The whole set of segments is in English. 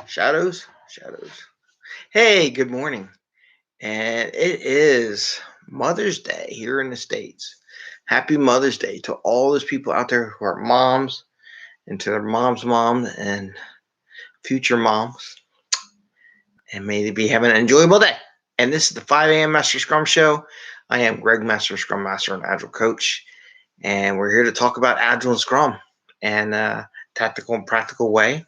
Shadows, shadows. Hey, good morning. And it is Mother's Day here in the States. Happy Mother's Day to all those people out there who are moms and to their mom's mom and future moms. And may they be having an enjoyable day. And this is the 5am Mester Scrum Show. I am Greg Mester, Scrum Master and Agile Coach. And we're here to talk about Agile and Scrum and tactical and practical way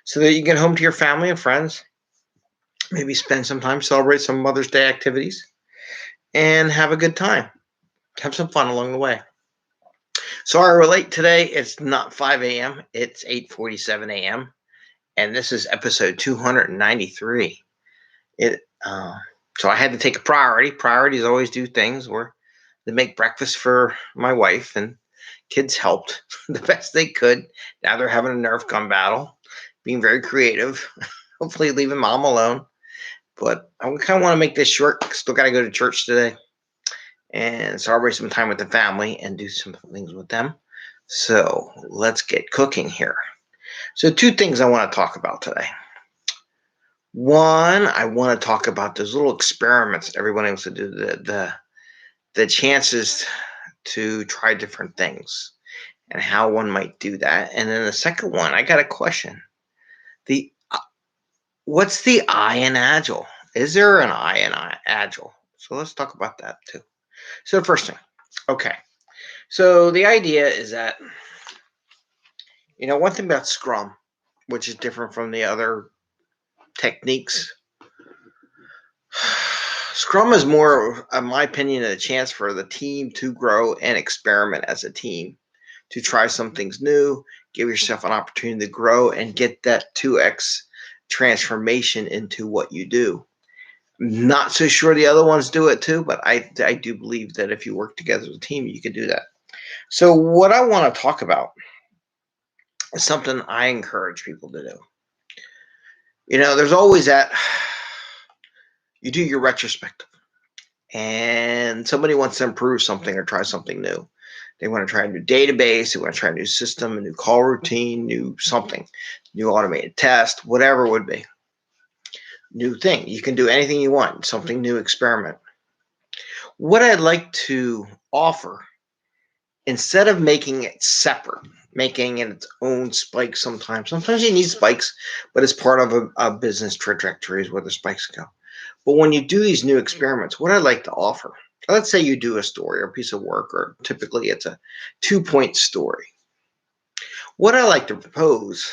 so that you can get home to your family and friends. Maybe spend some time, celebrate some Mother's Day activities, and have a good time. Have some fun along the way. Sorry we're late today. It's not 5 a.m. It's 8:47 a.m. And this is episode 293. So I had to take a priority. Priorities always do things where they make breakfast for my wife, and kids helped the best they could. Now they're having a Nerf gun battle, being very creative, hopefully leaving mom alone. But I kind of want to make this short. Still got to go to church today and celebrate some time with the family and do some things with them. So let's get cooking here. So two things I want to talk about today. One, I want to talk about those little experiments everyone else to do, the chances to try different things and how one might do that. And then the second one, I got a question. What's the I in Agile? Is there an I in Agile? So let's talk about that too. So the first thing, okay. So the idea is that, one thing about Scrum, which is different from the other techniques, Scrum is more, in my opinion, a chance for the team to grow and experiment as a team, to try some things new, give yourself an opportunity to grow and get that 2x transformation into what you do. Not so sure the other ones do it too, but I do believe that if you work together as a team, you can do that. So what I want to talk about is something I encourage people to do. There's always that, you do your retrospective and somebody wants to improve something or try something new. They want to try a new database, they want to try a new system, a new call routine, new something, new automated test, whatever it would be. New thing. You can do anything you want, something new, experiment. What I'd like to offer, instead of making it separate, making it its own spike sometimes you need spikes, but it's part of a business trajectory is where the spikes go. But when you do these new experiments, what I'd like to offer, let's say you do a story or a piece of work, or typically it's a 2-point story. What I like to propose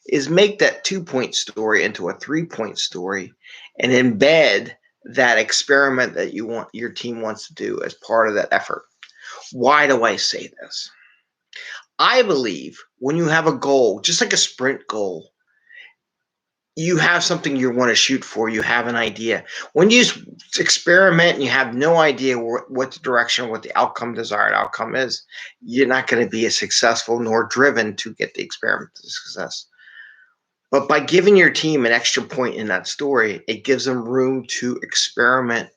is make that 2-point story into a 3-point story and embed that experiment that your team wants to do as part of that effort. Why do I say this? I believe when you have a goal, just like a sprint goal, you have something you want to shoot for, you have an idea. When you experiment and you have no idea what the direction, what the desired outcome is, you're not going to be as successful nor driven to get the experiment to success. But by giving your team an extra point in that story, it gives them room to experiment,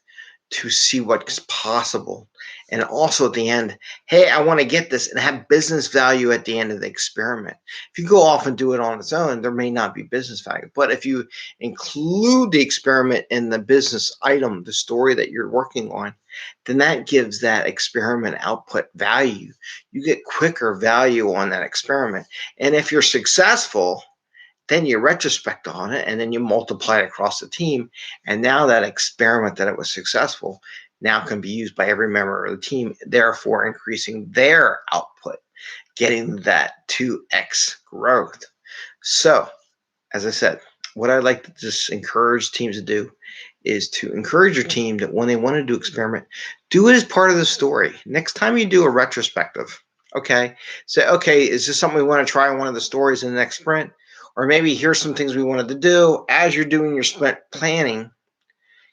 to see what's possible. And also at the end, hey, I want to get this, and have business value at the end of the experiment. If you go off and do it on its own, there may not be business value. But if you include the experiment in the business item, the story that you're working on, then that gives that experiment output value. You get quicker value on that experiment. And if you're successful, then you retrospect on it, and then you multiply it across the team. And now that experiment that it was successful now can be used by every member of the team, therefore increasing their output, getting that 2x growth. So, as I said, what I'd like to just encourage teams to do is to encourage your team that when they want to do experiment, do it as part of the story. Next time you do a retrospective, say, is this something we want to try on one of the stories in the next sprint? Or maybe here's some things we wanted to do. As you're doing your sprint planning,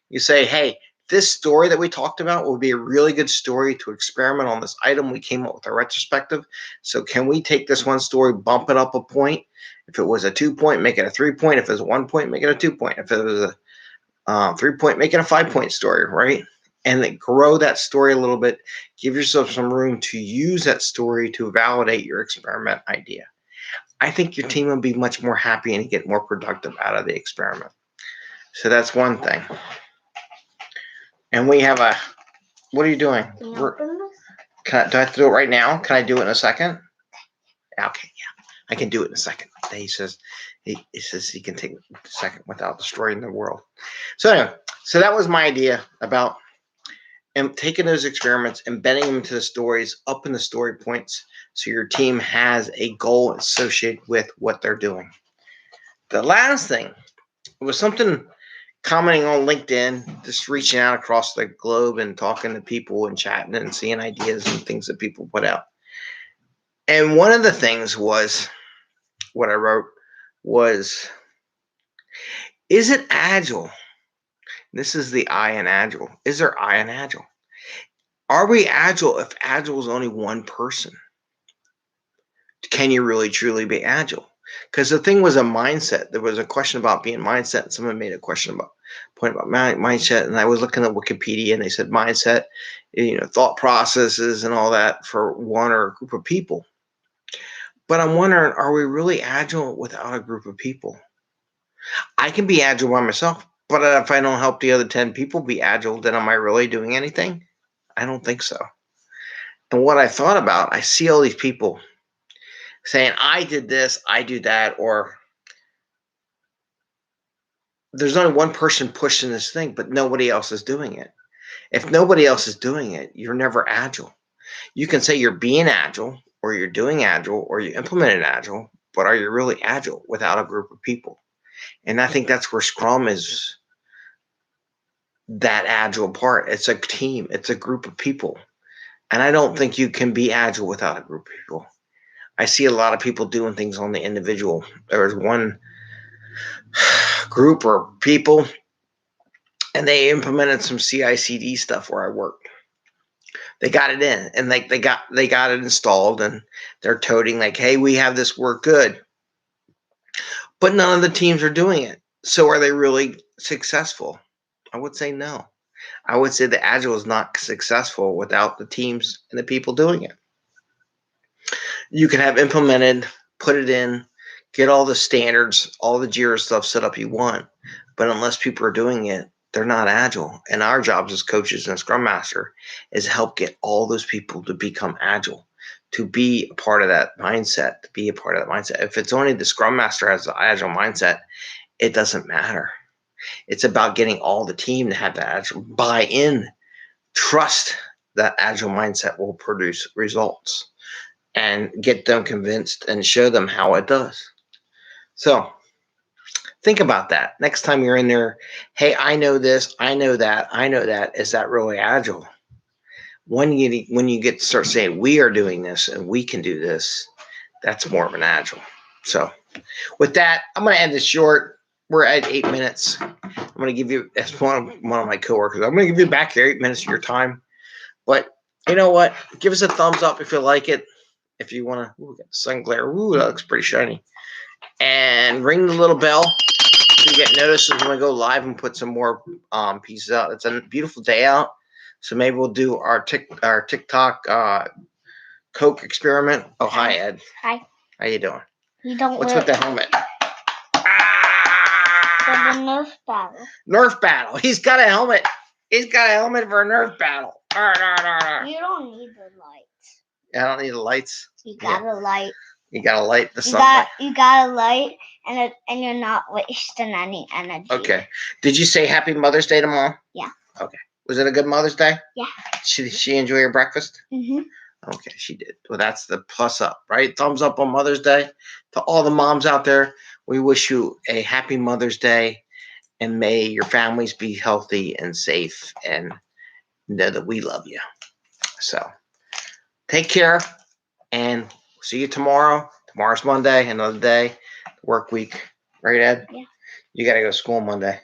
you say, hey, this story that we talked about will be a really good story to experiment on this item. We came up with a retrospective. So can we take this one story, bump it up a point? If it was a 2-point, make it a 3-point. If it was a 1-point, make it a 2-point. If it was a 3-point, make it a 5-point story, right? And then grow that story a little bit. Give yourself some room to use that story to validate your experiment idea. I think your team will be much more happy and get more productive out of the experiment. So that's one thing. And we have a, what are you doing? Can you open this? Do I have to do it right now? Can I do it in a second? Okay, yeah, I can do it in a second. He says he can take a second without destroying the world. So anyway, so that was my idea about taking those experiments, embedding them into the stories, up in the story points, so your team has a goal associated with what they're doing. The last thing was something commenting on LinkedIn, just reaching out across the globe and talking to people and chatting and seeing ideas and things that people put out. And one of the things was, what I wrote was, is it Agile? This is the I in Agile. Is there I in Agile? Are we Agile if Agile is only one person? Can you really truly be Agile? Because the thing was a mindset. There was a question about being mindset, and someone made a point about mindset, and I was looking at Wikipedia, and they said mindset, thought processes and all that for one or a group of people. But I'm wondering, are we really Agile without a group of people? I can be Agile by myself, but if I don't help the other 10 people be Agile, then am I really doing anything? I don't think so. And what I thought about, I see all these people saying, I did this, I do that, or there's only one person pushing this thing, but nobody else is doing it. If nobody else is doing it, you're never Agile. You can say you're being Agile, or you're doing Agile, or you implemented Agile, but are you really Agile without a group of people? And I think that's where Scrum is that Agile part. It's a team. It's a group of people. And I don't think you can be Agile without a group of people. I see a lot of people doing things on the individual. There was one group or people, and they implemented some CI/CD stuff where I worked. They got it in, and they got it installed, and they're toting like, hey, we have this work good. But none of the teams are doing it. So are they really successful? I would say no. I would say the Agile is not successful without the teams and the people doing it. You can have implemented, put it in, get all the standards, all the JIRA stuff set up you want, but unless people are doing it, they're not Agile. And our jobs as coaches and Scrum Master is help get all those people to become Agile, to be a part of that mindset, If it's only the Scrum Master has the Agile mindset, it doesn't matter. It's about getting all the team to have that Agile buy-in, trust that Agile mindset will produce results, and get them convinced and show them how it does. So think about that. Next time you're in there, hey, I know this, I know that, I know that. Is that really Agile? When you get to start saying, we are doing this and we can do this, that's more of an Agile. So with that, I'm going to end this short. We're at 8 minutes. I'm going to give you, as one of my coworkers, I'm going to give you back your 8 minutes of your time. But you know what? Give us a thumbs up if you like it. If you want to, we got sun glare. Ooh, that looks pretty shiny. And ring the little bell so you get notices when we go live and put some more pieces out. It's a beautiful day out, so maybe we'll do our TikTok Coke experiment. Oh, hi, Ed. Hi. How you doing? What's with the helmet? The Nerf battle. Nerf battle. He's got a helmet. He's got a helmet for a Nerf battle. You don't need the lights. I don't need the lights. You got a light. You got to light the sunlight. You got a light, and you're not wasting any energy. Okay. Did you say Happy Mother's Day to Mom? Yeah. Okay. Was it a good Mother's Day? Yeah. Did she enjoy her breakfast? Mm-hmm. Okay, she did. Well, that's the plus up, right? Thumbs up on Mother's Day. To all the moms out there, we wish you a happy Mother's Day, and may your families be healthy and safe, and know that we love you. So take care, and see you tomorrow. Tomorrow's Monday, another day, work week. Right, Ed? Yeah. You got to go to school Monday.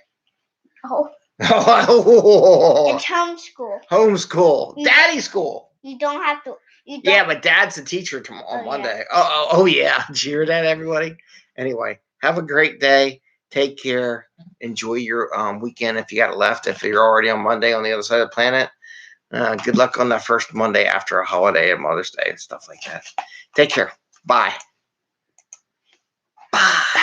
Oh. It's homeschool. Homeschool. Daddy school. You don't have to. Yeah, but Dad's the teacher on Monday. Yeah. Oh, yeah. Did you hear that, everybody? Anyway, have a great day. Take care. Enjoy your weekend if you got it left. If you're already on Monday on the other side of the planet, good luck on that first Monday after a holiday and Mother's Day and stuff like that. Take care. Bye. Bye.